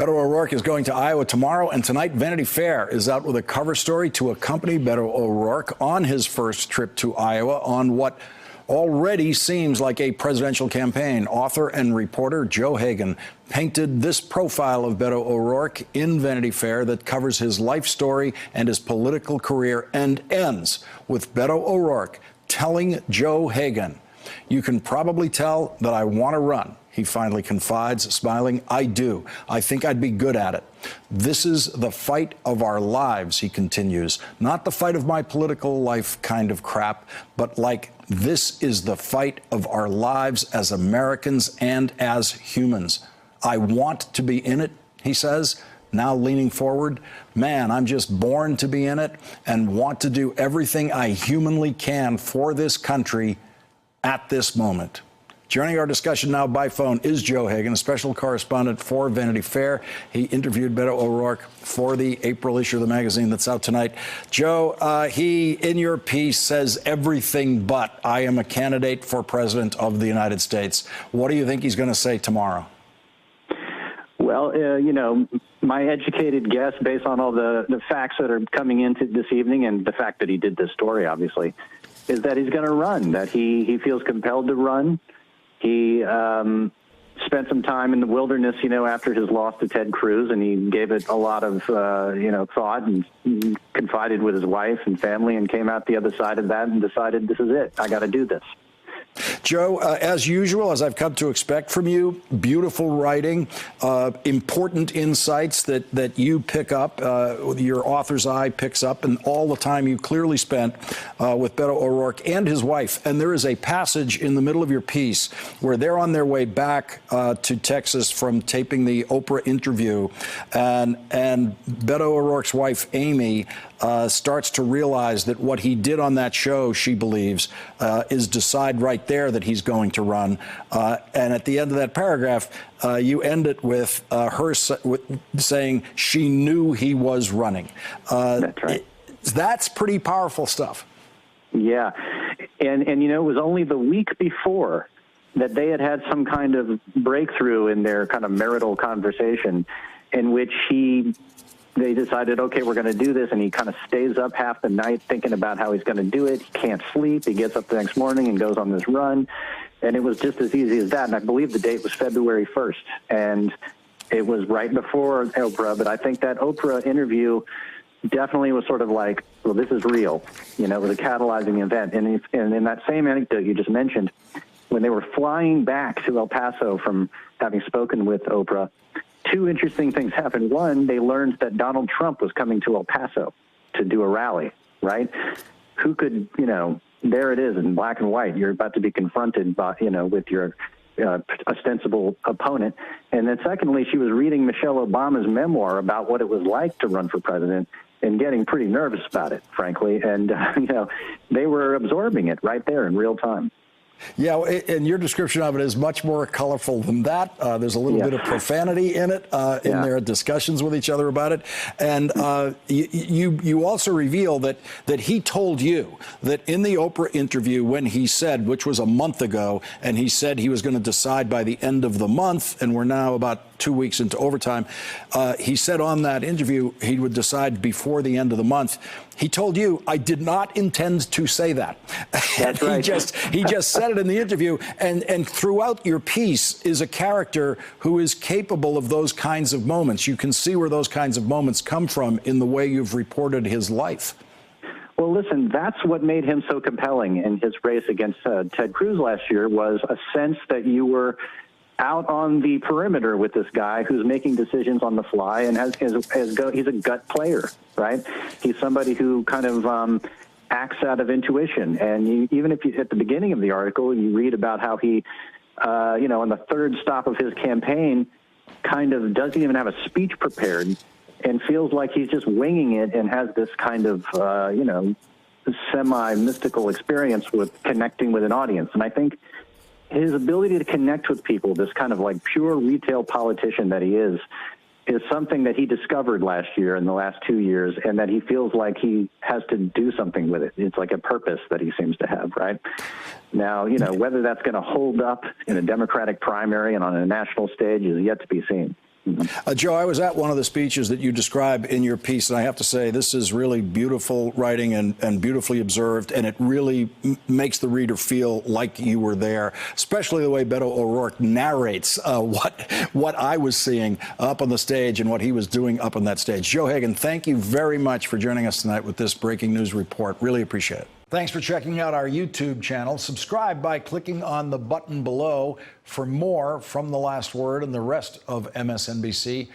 Beto O'Rourke is going to Iowa tomorrow, and tonight Vanity Fair is out with a cover story to accompany Beto O'Rourke on his first trip to Iowa on what already seems like a presidential campaign. Author and reporter Joe Hagan painted this profile of Beto O'Rourke in Vanity Fair that covers his life story and his political career and ends with Beto O'Rourke telling Joe Hagan, "You can probably tell that I want to run." He finally confides, smiling, "I do. I think I'd be good at it. This is the fight of our lives," he continues. "Not the fight of my political life kind of crap, but like this is the fight of our lives as Americans and as humans. I want to be in it," he says, now leaning forward. "Man, I'm just born to be in it and want to do everything I humanly can for this country at this moment." Joining our discussion now by phone is Joe Hagan, a special correspondent for Vanity Fair. He interviewed Beto O'Rourke for the April issue of the magazine that's out tonight. Joe, he, in your piece, says everything but "I am a candidate for president of the United States." What do you think he's going to say tomorrow? Well, my educated guess, based on all the facts that are coming into this evening and the fact that he did this story, obviously, is that he's going to run, that he feels compelled to run. He spent some time in the wilderness, after his loss to Ted Cruz, and he gave it a lot of, thought and confided with his wife and family and came out the other side of that and decided, this is it. I got to do this. Joe, as usual, as I've come to expect from you, beautiful writing, important insights that you pick up, your author's eye picks up, and all the time you clearly spent with Beto O'Rourke and his wife. And there is a passage in the middle of your piece where they're on their way back to Texas from taping the Oprah interview, and Beto O'Rourke's wife, Amy, starts to realize that what he did on that show, she believes, is decide right there that he's going to run. And at the end of that paragraph, you end it with her saying she knew he was running. That's right. That's pretty powerful stuff. Yeah. And it was only the week before that they had some kind of breakthrough in their kind of marital conversation in which they decided, okay, we're going to do this, and he kind of stays up half the night thinking about how he's going to do it. He can't sleep. He gets up the next morning and goes on this run, and it was just as easy as that. And I believe the date was February 1st, and it was right before Oprah. But I think that Oprah interview definitely was sort of like, well, this is real. It was a catalyzing event. And in that same anecdote you just mentioned, when they were flying back to El Paso from having spoken with Oprah, two interesting things happened. One, they learned that Donald Trump was coming to El Paso to do a rally, right? Who could, there it is in black and white. You're about to be confronted by, with your ostensible opponent. And then secondly, she was reading Michelle Obama's memoir about what it was like to run for president and getting pretty nervous about it, frankly. And, they were absorbing it right there in real time. Yeah, and your description of it is much more colorful than that. There's a little bit of profanity in it, in their discussions with each other about it. And you also reveal that he told you that in the Oprah interview when he said, which was a month ago, and he said he was going to decide by the end of the month, and we're now about 2 weeks into overtime, he said on that interview he would decide before the end of the month. He told you, "I did not intend to say that." That's right. He just said it in the interview, and throughout your piece is a character who is capable of those kinds of moments. You can see where those kinds of moments come from in the way you've reported his life. Well, listen, that's what made him so compelling in his race against Ted Cruz last year, was a sense that you were out on the perimeter with this guy who's making decisions on the fly and he's a gut player, right? He's somebody who kind of acts out of intuition. And even if at the beginning of the article, you read about how he, on the third stop of his campaign, kind of doesn't even have a speech prepared and feels like he's just winging it and has this kind of, semi-mystical experience with connecting with an audience. And I think his ability to connect with people, this kind of like pure retail politician that he is something that he discovered last year in the last 2 years, and that he feels like he has to do something with it. It's like a purpose that he seems to have, right? Now, whether that's going to hold up in a Democratic primary and on a national stage is yet to be seen. Joe, I was at one of the speeches that you describe in your piece, and I have to say this is really beautiful writing and beautifully observed, and it really makes the reader feel like you were there, especially the way Beto O'Rourke narrates what I was seeing up on the stage and what he was doing up on that stage. Joe Hagan, thank you very much for joining us tonight with this breaking news report. Really appreciate it. Thanks for checking out our YouTube channel. Subscribe by clicking on the button below for more from The Last Word and the rest of MSNBC.